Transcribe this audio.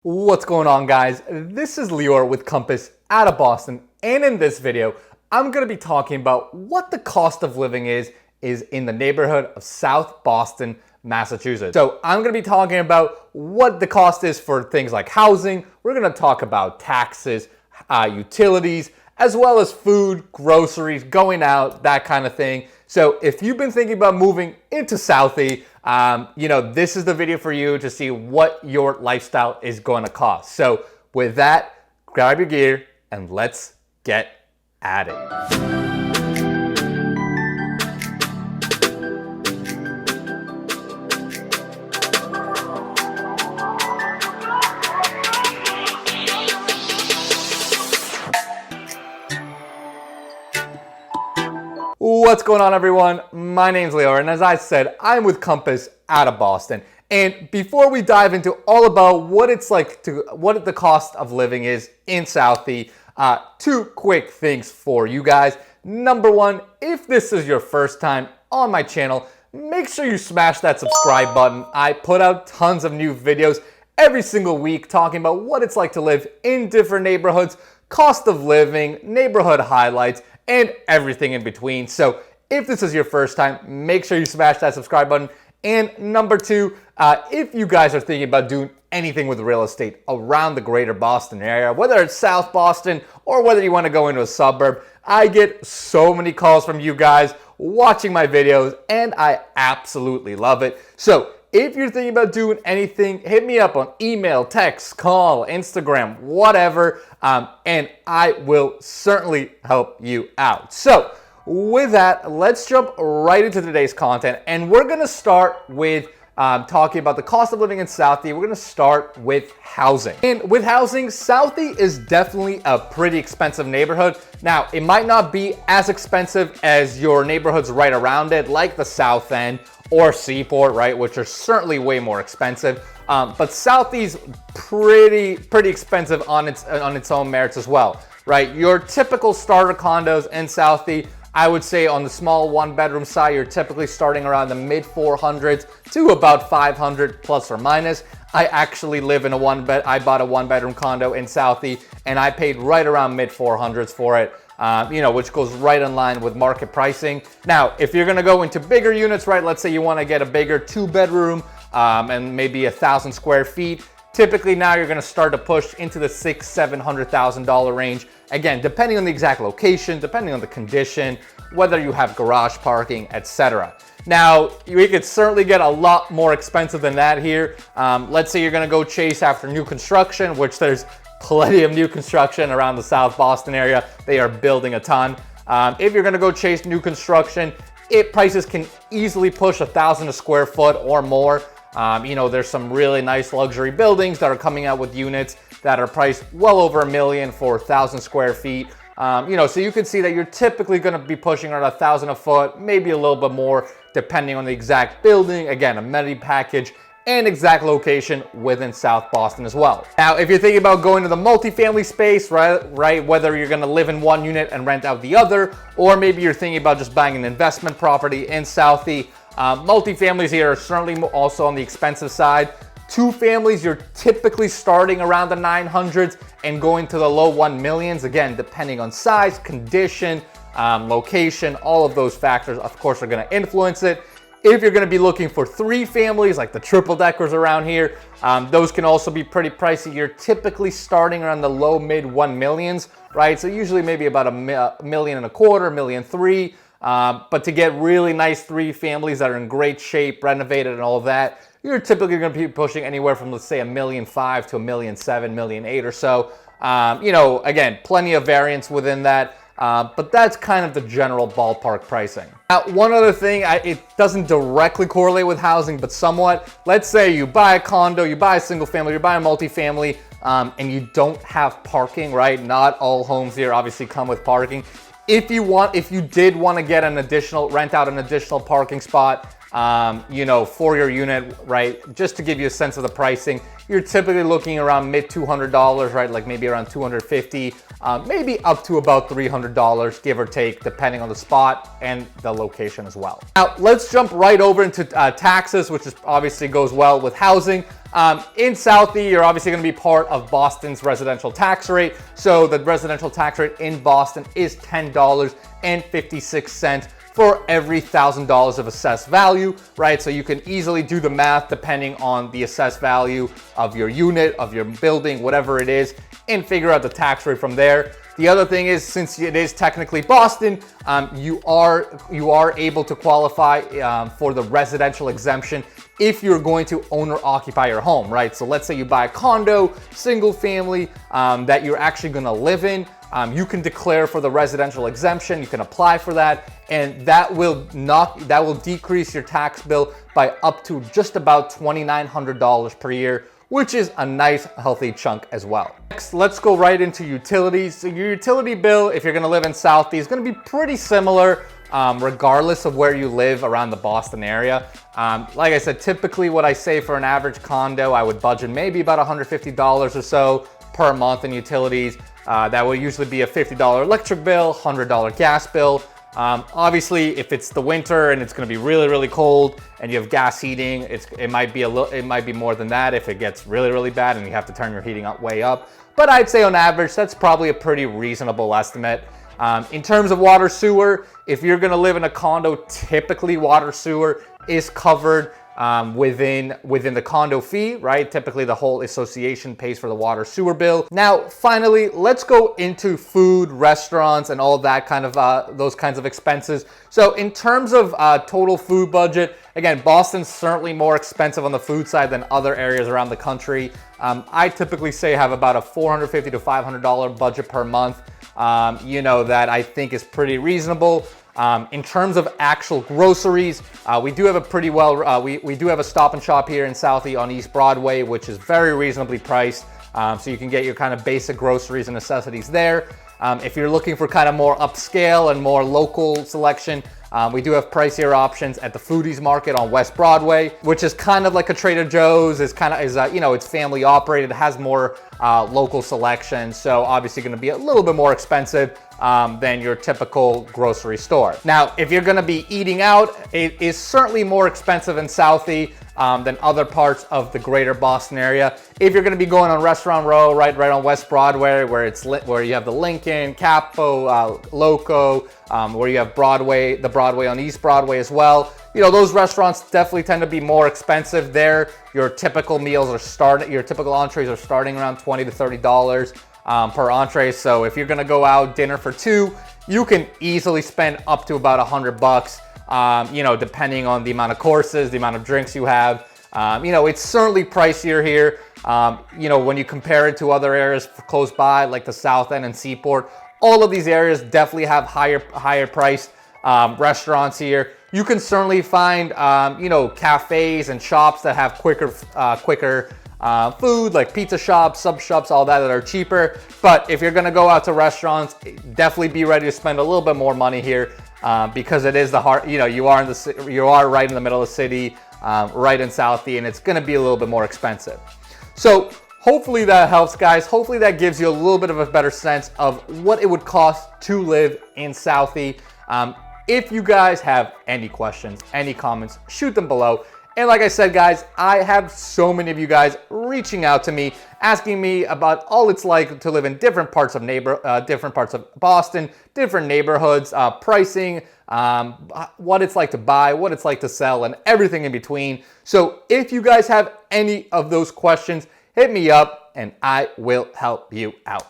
What's going on, guys? This is Lior with Compass out of Boston, and in this video I'm going to be talking about what the cost of living is in the neighborhood of South Boston, Massachusetts. So I'm going to be talking about what the cost is for things like housing. We're going to talk about taxes, utilities, as well as food, groceries, going out, that kind of thing. So if you've been thinking about moving into Southie, this is the video for you to see what your lifestyle is going to cost. So with that, grab your gear and let's get at it. What's going on, everyone? My name's Lior, and as I said, I'm with Compass out of Boston. And before we dive into all about what it's like what the cost of living is in Southie, two quick things for you guys. Number one, if this is your first time on my channel, make sure you smash that subscribe button. I put out tons of new videos every single week talking about what it's like to live in different neighborhoods, cost of living, neighborhood highlights, and everything in between. So if this is your first time, make sure you smash that subscribe button. And number two, if you guys are thinking about doing anything with real estate around the greater Boston area, whether it's South Boston or whether you want to go into a suburb, I get so many calls from you guys watching my videos, and I absolutely love it. So if you're thinking about doing anything, hit me up on email, text, call, Instagram, whatever, and I will certainly help you out. So with that, let's jump right into today's content, and we're going to start with talking about the cost of living in Southie. We're going to start with housing. And with housing, Southie is definitely a pretty expensive neighborhood. Now, it might not be as expensive as your neighborhoods right around it, like the South End or Seaport, right, which are certainly way more expensive. But Southie's pretty expensive on its own merits as well, right? Your typical starter condos in Southie, I would say on the small one-bedroom side, you're typically starting around the mid 400s to about 500 plus or minus. I actually live in I bought a one-bedroom condo in Southie, and I paid right around mid 400s for it. Which goes right in line with market pricing. Now, if you're gonna go into bigger units, right, let's say you wanna get a bigger two-bedroom and maybe 1,000 square feet, typically now you're gonna start to push into the $600,000-$700,000 range. Again, depending on the exact location, depending on the condition, whether you have garage parking, etc. Now, we could certainly get a lot more expensive than that here. Let's say you're gonna go chase after new construction, which there's plenty of new construction around the South Boston area. They are building a ton. If you're gonna go chase new construction, prices can easily push 1,000 a square foot or more. There's some really nice luxury buildings that are coming out with units that are priced well over $1 million for 1,000 square feet. So you can see that you're typically gonna be pushing around 1,000 a foot, maybe a little bit more, depending on the exact building, again, amenity package, and exact location within South Boston as well. Now, if you're thinking about going to the multifamily space, right, whether you're gonna live in one unit and rent out the other, or maybe you're thinking about just buying an investment property in Southie, multifamilies here are certainly also on the expensive side. Two families, you're typically starting around the 900s and going to the low 1 millions, again, depending on size, condition, location, all of those factors, of course, are gonna influence it. If you're gonna be looking for three families, like the triple deckers around here, those can also be pretty pricey. You're typically starting around the low mid 1 millions, right? So usually maybe about $1.25 million, $1.3 million. But to get really nice three families that are in great shape, renovated and all of that, you're typically gonna be pushing anywhere from, let's say, $1.5 million to $1.7 million, $1.8 million or so. Again, plenty of variance within that. But that's kind of the general ballpark pricing. Now, one other thing, it doesn't directly correlate with housing, but somewhat. Let's say you buy a condo, you buy a single family, you buy a multifamily, and you don't have parking, right? Not all homes here obviously come with parking. If you did want to get rent out an additional parking spot, for your unit, right? Just to give you a sense of the pricing, you're typically looking around mid $200, right? Like maybe around $250, maybe up to about $300, give or take, depending on the spot and the location as well. Now, let's jump right over into taxes, which is obviously goes well with housing. In Southie, you're obviously going to be part of Boston's residential tax rate. So the residential tax rate in Boston is $10.56 for every $1,000 of assessed value, right? So you can easily do the math depending on the assessed value of your unit, of your building, whatever it is, and figure out the tax rate from there. The other thing is, since it is technically Boston, you are able to qualify for the residential exemption if you're going to own or occupy your home, right? So let's say you buy a condo, single family, that you're actually gonna live in. You can declare for the residential exemption, you can apply for that, and that will decrease your tax bill by up to just about $2,900 per year, which is a nice healthy chunk as well. Next, let's go right into utilities. So your utility bill, if you're gonna live in Southie, is gonna be pretty similar regardless of where you live around the Boston area. Like I said, typically what I say for an average condo, I would budget maybe about $150 or so per month in utilities. That will usually be a $50 electric bill, $100 gas bill. Obviously, if it's the winter and it's going to be really, really cold and you have gas heating, it might be more than that if it gets really, really bad and you have to turn your heating way up. But I'd say on average, that's probably a pretty reasonable estimate. In terms of water sewer, if you're going to live in a condo, typically water sewer is covered within the condo fee, right? Typically the whole association pays for the water sewer bill. Now, finally, let's go into food, restaurants, and all that kind of those kinds of expenses. So in terms of total food budget, again, Boston's certainly more expensive on the food side than other areas around the country. I typically say have about a $450 to $500 budget per month, that I think is pretty reasonable. In terms of actual groceries, we do have a we do have a Stop and Shop here in Southie on East Broadway, which is very reasonably priced. So you can get your kind of basic groceries and necessities there. If you're looking for kind of more upscale and more local selection, we do have pricier options at the Foodies Market on West Broadway, which is kind of like a Trader Joe's. It's family operated, has more local selection. So obviously going to be a little bit more expensive than your typical grocery store. Now, if you're going to be eating out, it is certainly more expensive in Southie than other parts of the greater Boston area. If you're going to be going on Restaurant Row, right on West Broadway, where you have the Lincoln, Capo, Loco, where you have the Broadway on East Broadway as well. Those restaurants definitely tend to be more expensive there. Your typical entrees are starting around $20 to $30 per entree. So if you're going to go out dinner for two, you can easily spend up to about $100. Depending on the amount of courses, the amount of drinks you have. It's certainly pricier here. When you compare it to other areas close by, like the South End and Seaport, all of these areas definitely have higher priced restaurants here. You can certainly find, cafes and shops that have quicker food, like pizza shops, sub shops, all that are cheaper. But if you're gonna go out to restaurants, definitely be ready to spend a little bit more money here. Because it is the heart, you are right in the middle of the city, right in Southie, and it's going to be a little bit more expensive. So hopefully that helps, guys. Hopefully that gives you a little bit of a better sense of what it would cost to live in Southie. If you guys have any questions, any comments, shoot them below. And like I said, guys, I have so many of you guys reaching out to me, asking me about all it's like to live in different parts of Boston, different neighborhoods, pricing, what it's like to buy, what it's like to sell, and everything in between. So if you guys have any of those questions, hit me up and I will help you out.